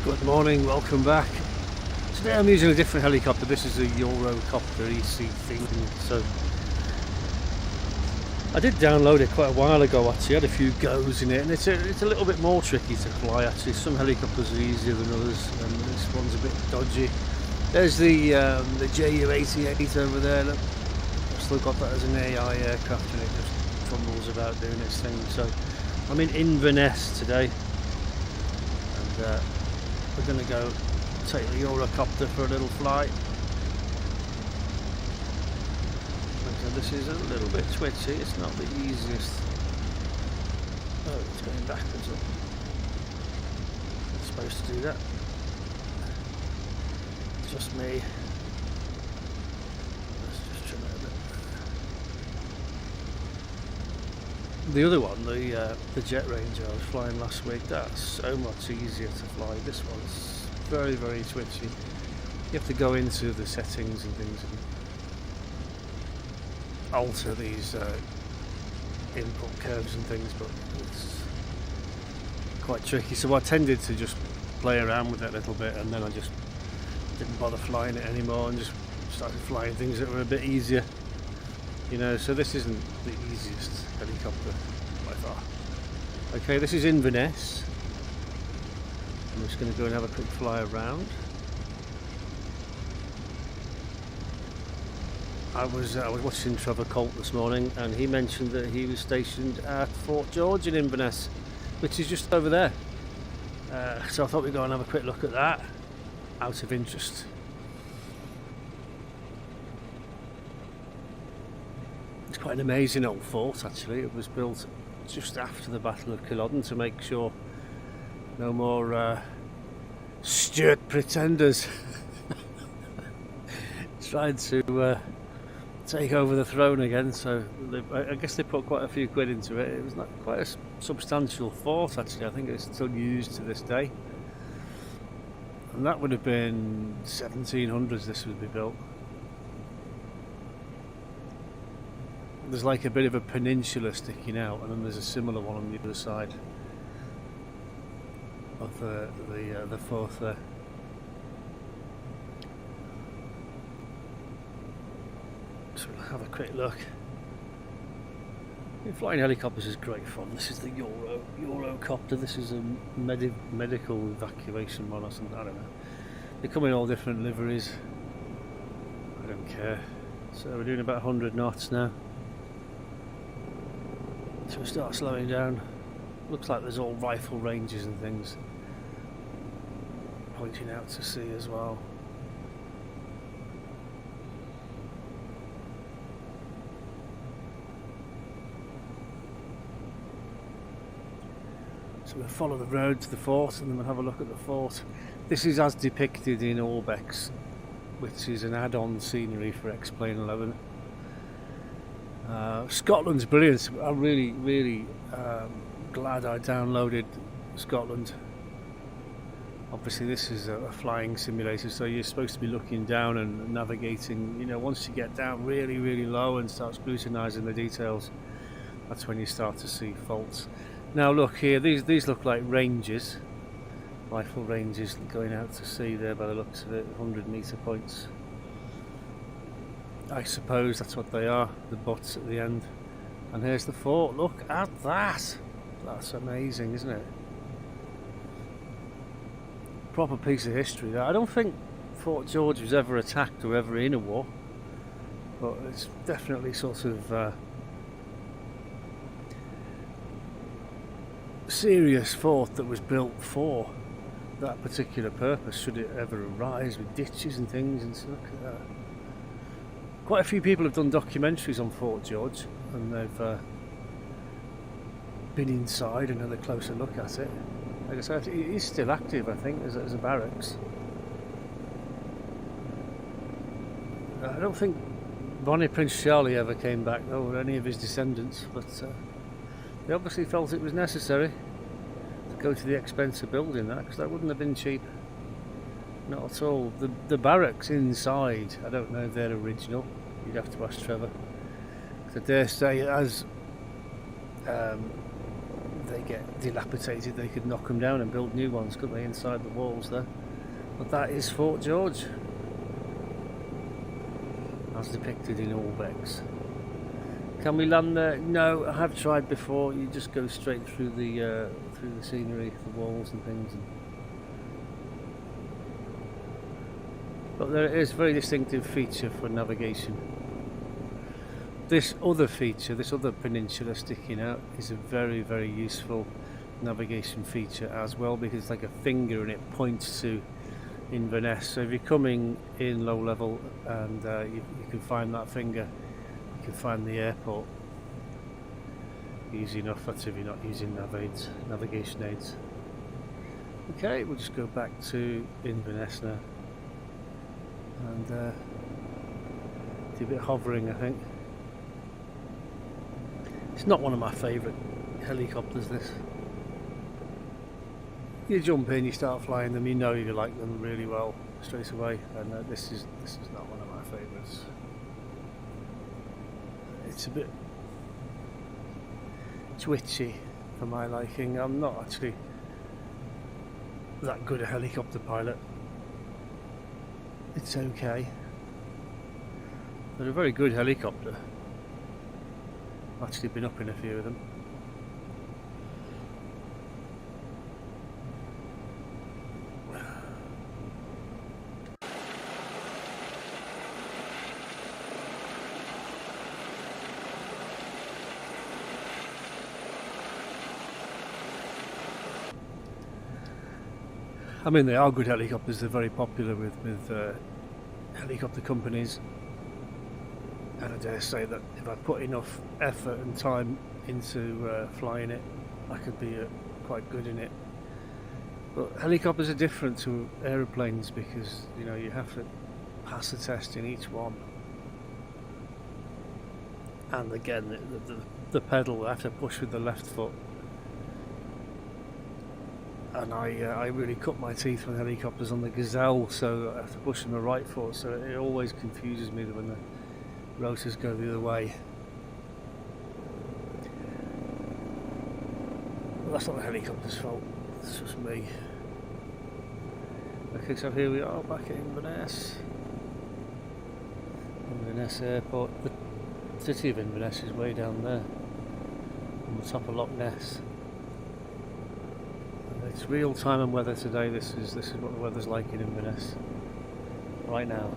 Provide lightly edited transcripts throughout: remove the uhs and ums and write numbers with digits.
Good morning, welcome back. Today I'm using a different helicopter. This is a Eurocopter EC thing. So I did download it quite a while ago actually. I had a few goes in it, and it's a little bit more tricky to fly actually. Some helicopters are easier than others, and this one's a bit dodgy. There's the Ju-88 over there. Look, I've still got that as an AI aircraft, and it just fumbles about doing its thing. So I'm in Inverness today, and we're going to go take the Eurocopter for a little flight. So this is a little bit twitchy, it's not the easiest. Oh, it's going backwards up. It's supposed to do that. It's just me. Let's just trim it a bit. The other one, the Jet Ranger I was flying last week, that's so much easier to fly. This one's very, very twitchy. You have to go into the settings and things and alter these input curves and things, but it's quite tricky. So I tended to just play around with it a little bit, and then I just didn't bother flying it anymore and just started flying things that were a bit easier. You know, so this isn't the easiest helicopter by far. Okay, this is Inverness. I'm just going to go and have a quick fly around. I was watching Trevor Colt this morning, and he mentioned that he was stationed at Fort George in Inverness, which is just over there. So I thought we'd go and have a quick look at that, out of interest. It's quite an amazing old fort actually. It was built just after the Battle of Culloden to make sure no more Stuart pretenders tried to take over the throne again. So I guess they put quite a few quid into it. It was not quite a substantial fort actually. I think it's still used to this day. And that would have been 1700s this would be built. There's like a bit of a peninsula sticking out, and then there's a similar one on the other side of the fort there. So we'll have a quick look. Flying helicopters is great fun. This is the Eurocopter. This is a medical evacuation one or something. I don't know. They come in all different liveries. I don't care. So we're doing about 100 knots now. So we start slowing down. Looks like there's all rifle ranges and things pointing out to sea as well. So we'll follow the road to the fort, and then we'll have a look at the fort. This is as depicted in Orbex, which is an add-on scenery for X-Plane 11. Scotland's brilliant. I'm really glad I downloaded Scotland. Obviously this is a flying simulator, so you're supposed to be looking down and navigating. You know, once you get down really low and start scrutinising the details, that's when you start to see faults. Now look here, these look like ranges, rifle ranges going out to sea there by the looks of it, 100 metre points. I suppose that's what they are, the butts at the end. And here's the fort, look at that! That's amazing, isn't it? Proper piece of history there. I don't think Fort George was ever attacked or ever in a war, but it's definitely sort of serious fort that was built for that particular purpose, should it ever arise, with ditches and things. And so look at that. Quite a few people have done documentaries on Fort George, and they've been inside and had a closer look at it. Like I said, it is still active, I think, as a barracks. I don't think Bonnie Prince Charlie ever came back, though, or any of his descendants, but they obviously felt it was necessary to go to the expense of building that, because that wouldn't have been cheap. Not at all. The barracks inside, I don't know if they're original. You'd have to ask Trevor. I dare say it has they get dilapidated, they could knock them down and build new ones, couldn't they, inside the walls there? But that is Fort George, as depicted in Orbex. Can we land there? No, I have tried before. You just go straight through the scenery, the walls and things. But there is a very distinctive feature for navigation. This other feature, this other peninsula sticking out, is a very, very useful navigation feature as well, because it's like a finger and it points to Inverness. So if you're coming in low level and you can find that finger, you can find the airport easy enough. That's if you're not using navigation aids. Okay, we'll just go back to Inverness now and do a bit of hovering, I think. It's not one of my favourite helicopters, this. You jump in, you start flying them, you know you like them really well straight away, and this is not one of my favourites. It's a bit twitchy for my liking. I'm not actually that good a helicopter pilot. It's okay. They're a very good helicopter. I've actually been up in a few of them. I mean, they are good helicopters. They're very popular with helicopter companies, and I dare say that if I put enough effort and time into flying it, I could be quite good in it. But helicopters are different to aeroplanes because, you know, you have to pass a test in each one, and again the pedal I have to push with the left foot. And I really cut my teeth on helicopters on the Gazelle, so I have to push on the right foot, so it always confuses me when the rotors go the other way. Well, that's not the helicopter's fault, it's just me. Okay, so here we are back at Inverness. Inverness Airport. The city of Inverness is way down there, on the top of Loch Ness. It's real time and weather today. This is what the weather's like in Inverness right now.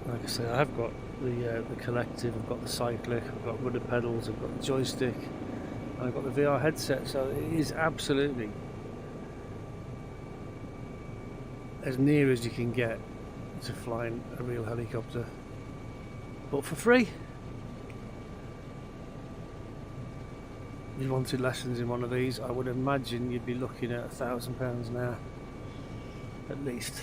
Like I say, I've got the collective, I've got the cyclic, I've got rudder pedals, I've got the joystick, and I've got the VR headset. So it is absolutely as near as you can get to flying a real helicopter, but for free. If you wanted lessons in one of these, I would imagine you'd be looking at £1,000 an hour at least.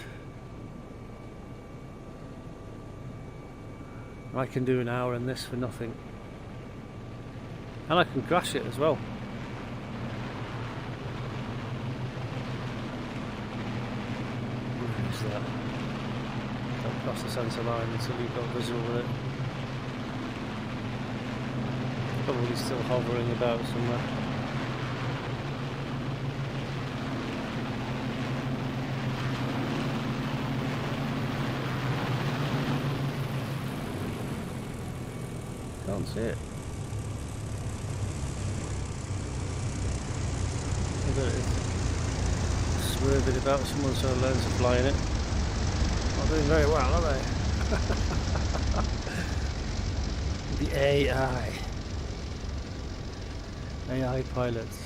I can do an hour in this for nothing, and I can crash it as well. What is that? Don't cross the centre line until you've got visual with it. Probably still hovering about somewhere. Can't see it. Look at it. Swerving about, someone's trying to learn to fly in it. Not doing very well, are they? The AI pilots.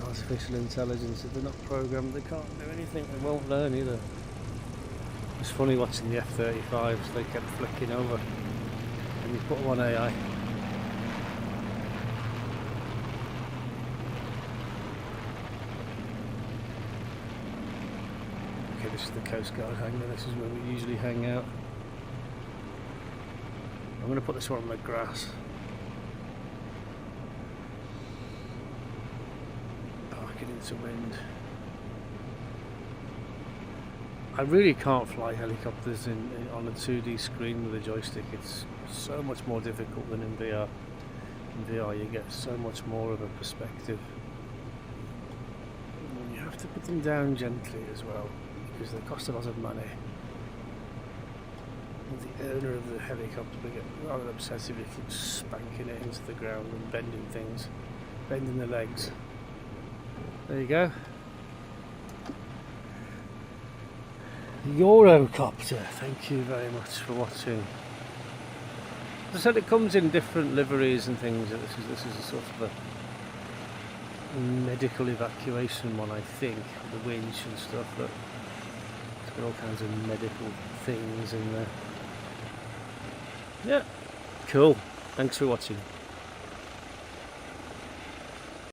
Artificial intelligence. If they're not programmed, they can't do anything. They won't learn either. It's funny watching the F-35s. They kept flicking over, and you put them on AI. Okay, this is the Coast Guard hangar. This is where we usually hang out. I'm going to put this one on the grass. Park it into wind. I really can't fly helicopters on a 2D screen with a joystick. It's so much more difficult than in VR. In VR you get so much more of a perspective. And you have to put them down gently as well, because they cost a lot of money. And the owner of the helicopter will get rather obsessive if you keep spanking it into the ground and bending things, bending the legs. There you go. Eurocopter, thank you very much for watching. As I said, it comes in different liveries and things. This is a sort of a medical evacuation one, I think, with the winch and stuff, but it's got all kinds of medical things in there. Yeah, cool. Thanks for watching.